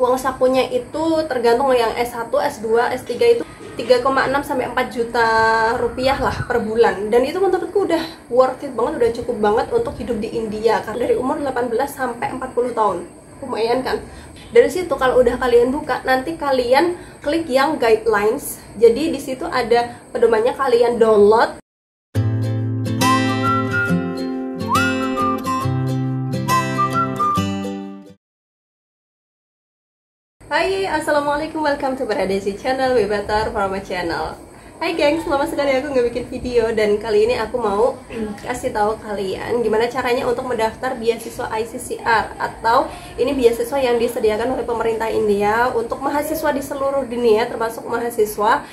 uang sakunya itu tergantung yang S1, S2, S3 itu 3,6 sampai 4 juta rupiah lah per bulan. Dan itu menurutku udah worth it banget, udah cukup banget untuk hidup di India karena dari umur 18 sampai 40 tahun. Lumayan kan? Dari situ kalau udah kalian buka, nanti kalian klik yang guidelines. Jadi di situ ada pedomannya, kalian download. Hai, assalamualaikum, welcome to Paradesi Channel, way better for my channel. Hai gengs, lama sekali aku nggak bikin video dan kali ini aku mau kasih tahu kalian gimana caranya untuk mendaftar beasiswa ICCR, atau ini beasiswa yang disediakan oleh pemerintah India untuk mahasiswa di seluruh dunia, termasuk mahasiswa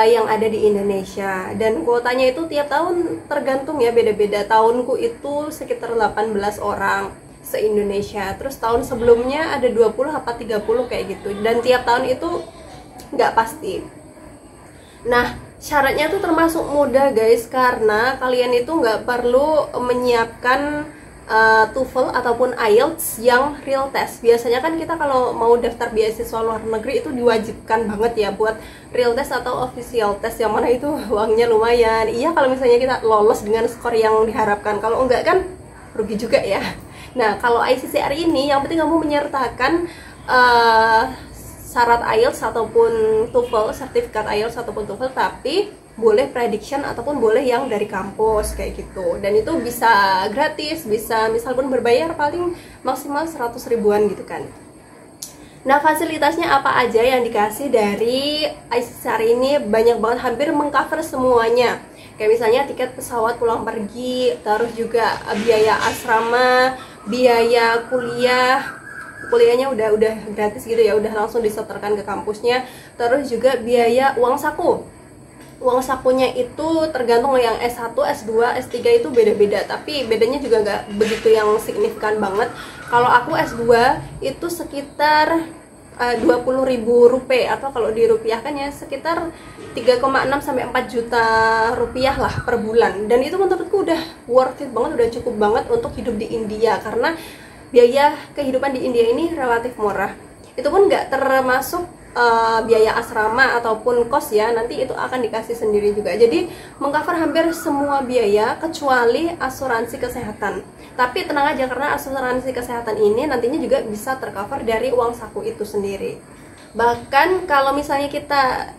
yang ada di Indonesia. Dan kuotanya itu tiap tahun tergantung ya, beda-beda. Tahunku itu sekitar 18 orang se-Indonesia, terus tahun sebelumnya ada 20 apa 30 kayak gitu, dan tiap tahun itu nggak pasti. Nah, syaratnya tuh termasuk mudah guys, karena kalian itu nggak perlu menyiapkan TOEFL ataupun IELTS yang real test. Biasanya kan kita kalau mau daftar beasiswa luar negeri itu diwajibkan banget ya buat real test atau official test, yang mana itu uangnya lumayan. Iya, kalau misalnya kita lolos dengan skor yang diharapkan, kalau enggak kan rugi juga ya. Nah, kalau ICCR ini yang penting kamu menyertakan syarat IELTS ataupun TOEFL, sertifikat IELTS ataupun TOEFL, tapi boleh prediction ataupun boleh yang dari kampus kayak gitu. Dan itu bisa gratis, bisa misal pun berbayar paling maksimal 100 ribuan gitu kan. Nah, fasilitasnya apa aja yang dikasih dari ICCR ini? Banyak banget, hampir mengcover semuanya. Kayak misalnya tiket pesawat pulang pergi, terus juga biaya asrama, biaya kuliahnya udah gratis gitu ya, udah langsung disetorkan ke kampusnya. Terus juga biaya uang saku. Uang sakunya itu tergantung yang S1, S2, S3 itu beda-beda, tapi bedanya juga nggak begitu yang signifikan banget. Kalau aku S2 itu sekitar 20.000 rupiah, atau kalau dirupiahkan ya sekitar 3,6 sampai 4 juta rupiah lah per bulan. Dan itu menurutku udah worth it banget, udah cukup banget untuk hidup di India karena biaya kehidupan di India ini relatif murah. Itu pun nggak termasuk biaya asrama ataupun kos ya, nanti itu akan dikasih sendiri juga. Jadi mengcover hampir semua biaya kecuali asuransi kesehatan. Tapi tenang aja, karena asuransi kesehatan ini nantinya juga bisa tercover dari uang saku itu sendiri. Bahkan kalau misalnya kita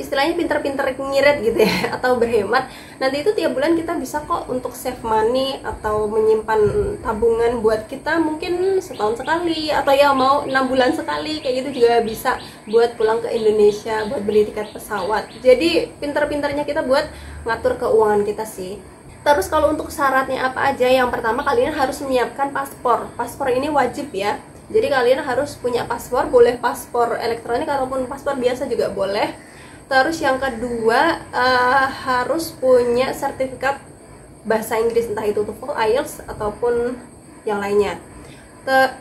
istilahnya pinter-pinter ngirit gitu ya, atau berhemat, nanti itu tiap bulan kita bisa kok untuk save money atau menyimpan tabungan buat kita mungkin setahun sekali, atau ya mau 6 bulan sekali kayak gitu juga bisa, buat pulang ke Indonesia, buat beli tiket pesawat. Jadi pinter-pinternya kita buat ngatur keuangan kita sih. Terus kalau untuk syaratnya apa aja? Yang pertama, kalian harus menyiapkan paspor. Paspor ini wajib ya. Jadi kalian harus punya paspor, boleh paspor elektronik ataupun paspor biasa juga boleh. Terus yang kedua, harus punya sertifikat bahasa Inggris, entah itu TOEFL, IELTS ataupun yang lainnya.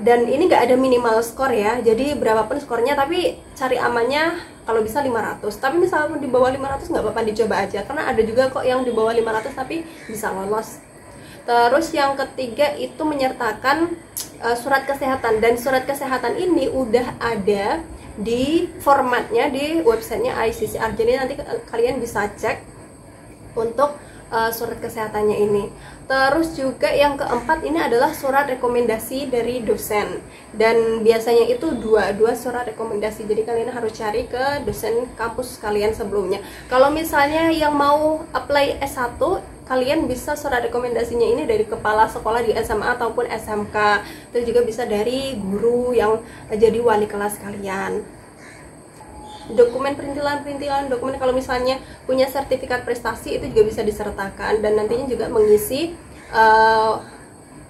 Dan ini nggak ada minimal skor ya, jadi berapapun skornya, tapi cari amannya kalau bisa 500. Tapi misalnya di bawah 500 nggak apa-apa, dicoba aja, karena ada juga kok yang di bawah 500 tapi bisa lolos. Terus yang ketiga itu menyertakan surat kesehatan, dan surat kesehatan ini udah ada di formatnya di websitenya ICCR. Jadi nanti kalian bisa cek untuk surat kesehatannya ini. Terus juga yang keempat ini adalah surat rekomendasi dari dosen, dan biasanya itu dua surat rekomendasi. Jadi kalian harus cari ke dosen kampus kalian sebelumnya. Kalau misalnya yang mau apply S1, kalian bisa surat rekomendasinya ini dari kepala sekolah di SMA ataupun SMK. Terus juga bisa dari guru yang jadi wali kelas kalian. Dokumen perintilan dokumen, kalau misalnya punya sertifikat prestasi itu juga bisa disertakan, dan nantinya juga mengisi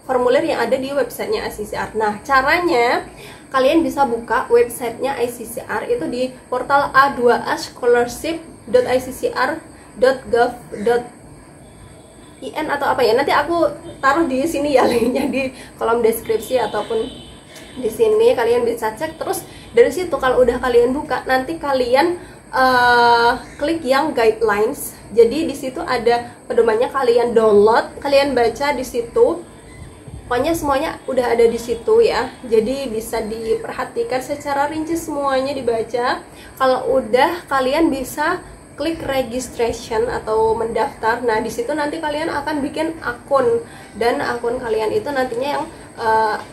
formulir yang ada di websitenya ICCR. Nah, caranya kalian bisa buka websitenya ICCR itu di portal a2ascholarship.iccr.gov.in atau apa ya, nanti aku taruh di sini ya linknya di kolom deskripsi ataupun di sini, kalian bisa cek. Terus dari situ kalau udah kalian buka, nanti kalian klik yang guidelines. Jadi di situ ada pedomannya, kalian download, kalian baca di situ. Pokoknya semuanya udah ada di situ ya, jadi bisa diperhatikan secara rinci, semuanya dibaca. Kalau udah, kalian bisa klik registration atau mendaftar. Nah di situ nanti kalian akan bikin akun, dan akun kalian itu nantinya yang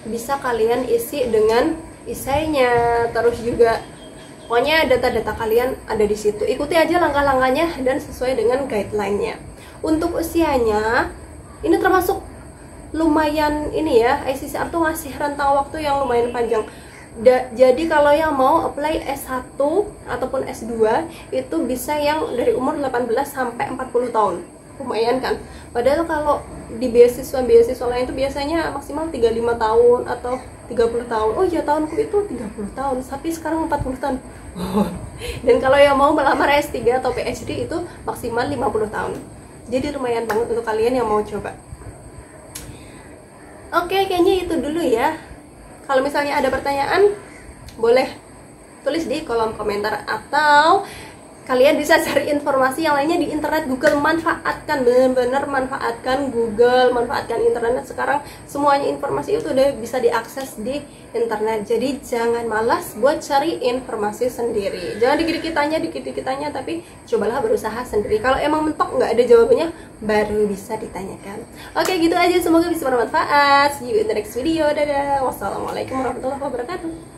bisa kalian isi dengan isainya, terus juga pokoknya data-data kalian ada di situ. Ikuti aja langkah-langkahnya dan sesuai dengan guideline-nya. Untuk usianya, ini termasuk lumayan ini ya, ICCR tuh ngasih rentang waktu yang lumayan panjang. Jadi kalau yang mau apply S1 ataupun S2 itu bisa yang dari umur 18 sampai 40 tahun. Lumayan kan? Padahal kalau di beasiswa lain itu biasanya maksimal 35 tahun atau 30 tahun. Oh iya, tahunku itu 30 tahun, tapi sekarang 40 tahun. Dan kalau yang mau melamar S3 atau PhD itu maksimal 50 tahun. Jadi lumayan banget untuk kalian yang mau coba. Oke, kayaknya itu dulu ya. Kalau misalnya ada pertanyaan, boleh tulis di kolom komentar, atau kalian bisa cari informasi yang lainnya di internet. Google, manfaatkan, bener-bener manfaatkan Google, manfaatkan internet. Sekarang semuanya informasi itu udah bisa diakses di internet. Jadi jangan malas buat cari informasi sendiri. Jangan dikit-dikit tanya, tapi cobalah berusaha sendiri. Kalau emang mentok nggak ada jawabannya, baru bisa ditanyakan. Oke, gitu aja. Semoga bisa bermanfaat. See you in the next video. Dadah. Wassalamualaikum warahmatullahi wabarakatuh.